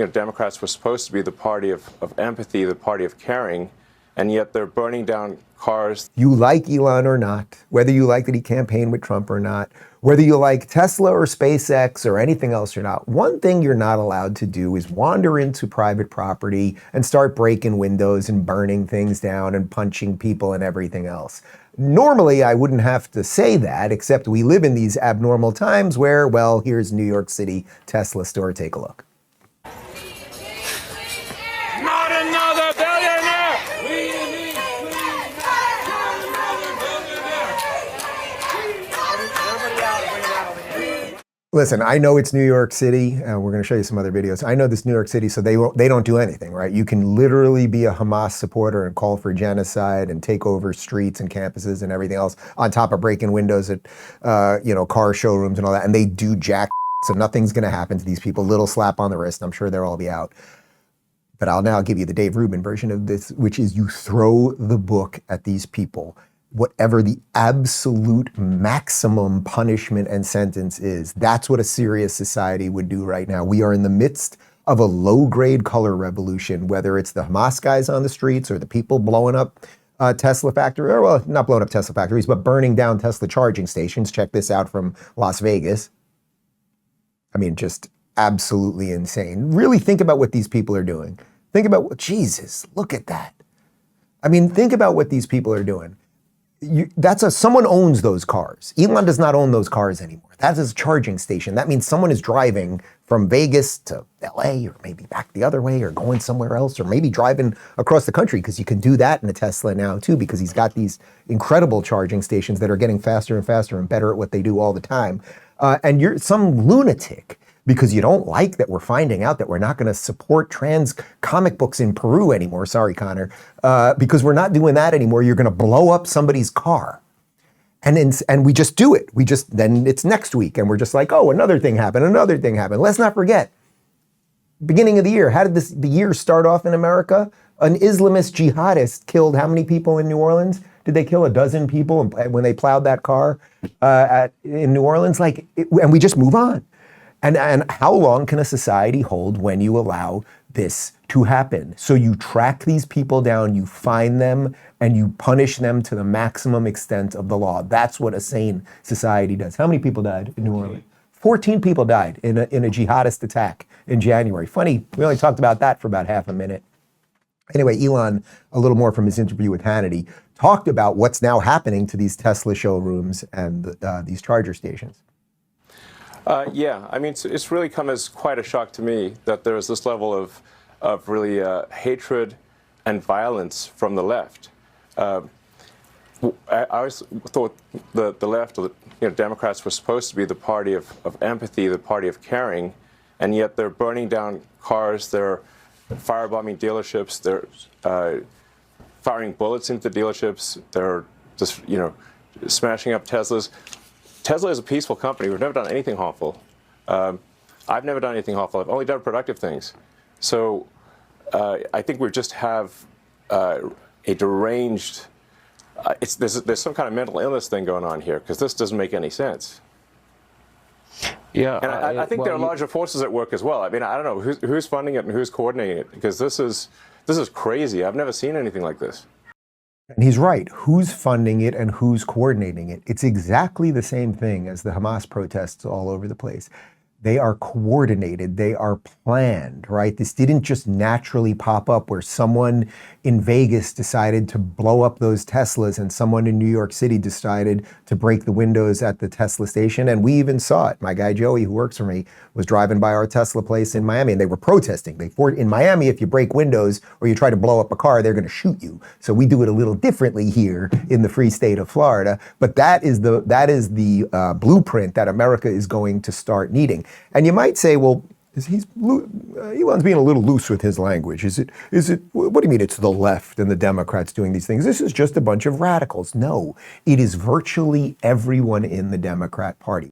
Democrats were supposed to be the party of empathy, the party of caring, and yet they're burning down cars. You like Elon or not, whether you like that he campaigned with Trump or not, whether you like Tesla or SpaceX or anything else or not, one thing you're not allowed to do is wander into private property and start breaking windows and burning things down and punching people and everything else. Normally, I wouldn't have to say that, except we live in these abnormal times where, well, here's New York City Tesla store. Take a look. Not another billionaire! We need Listen, I know it's New York City. We're going to show you some other videos. I know this New York City, so they don't do anything, right? You can literally be a Hamas supporter and call for genocide and take over streets and campuses and everything else, on top of breaking windows at, car showrooms and all that. And they do jack, so nothing's going to happen to these people. Little slap on the wrist. I'm sure they'll all be out. But I'll now give you the Dave Rubin version of this, which is you throw the book at these people. Whatever the absolute maximum punishment and sentence is, that's what a serious society would do right now. We are in the midst of a low-grade color revolution, whether it's the Hamas guys on the streets or the people blowing up Tesla factories, or well, not blowing up Tesla factories, but burning down Tesla charging stations. Check this out from Las Vegas. I mean, just absolutely insane. Really think about what these people are doing. Think about what, Jesus, look at that. I mean, think about what these people are doing. Someone owns those cars. Elon does not own those cars anymore. That is a charging station. That means someone is driving from Vegas to LA, or maybe back the other way, or going somewhere else, or maybe driving across the country, because you can do that in a Tesla now too, because he's got these incredible charging stations that are getting faster and faster and better at what they do all the time. And you're some lunatic because you don't like that we're finding out that we're not going to support trans comic books in Peru anymore. Sorry, Connor. Because we're not doing that anymore. You're going to blow up somebody's car. And we just do it. Then it's next week and we're just like, oh, another thing happened. Let's not forget, beginning of the year, how did the year start off in America? An Islamist jihadist killed how many people in New Orleans? Did they kill 12 people when they plowed that car in New Orleans? And we just move on. And how long can a society hold when you allow this to happen? So you track these people down, you find them, and you punish them to the maximum extent of the law. That's what a sane society does. How many people died in New Orleans? 14 people died in a jihadist attack in January. Funny, we only talked about that for about half a minute. Anyway, Elon, a little more from his interview with Hannity, talked about what's now happening to these Tesla showrooms and these charger stations. Yeah, I mean, it's really come as quite a shock to me that there's this level of really hatred and violence from the left. I always thought the left, or Democrats, were supposed to be the party of empathy, the party of caring, and yet they're burning down cars, they're firebombing dealerships, they're firing bullets into dealerships, they're just, smashing up Teslas. Tesla is a peaceful company. We've never done anything harmful. I've never done anything harmful. I've only done productive things. So I think we just have a deranged, there's some kind of mental illness thing going on here, because this doesn't make any sense. Yeah, and I think there are larger forces at work as well. I mean, I don't know who's funding it and who's coordinating it, because this is crazy. I've never seen anything like this. And he's right. Who's funding it and who's coordinating it? It's exactly the same thing as the Hamas protests all over the place. They are coordinated. They are planned, right? This didn't just naturally pop up where someone in Vegas decided to blow up those Teslas and someone in New York City decided to break the windows at the Tesla station. And we even saw it. My guy Joey, who works for me, was driving by our Tesla place in Miami, and they were protesting. In Miami, if you break windows or you try to blow up a car, they're going to shoot you. So we do it a little differently here in the free state of Florida. But that is the blueprint that America is going to start needing. And you might say, well, Elon's being a little loose with his language. Is it, what do you mean it's the left and the Democrats doing these things? This is just a bunch of radicals. No, it is virtually everyone in the Democrat Party.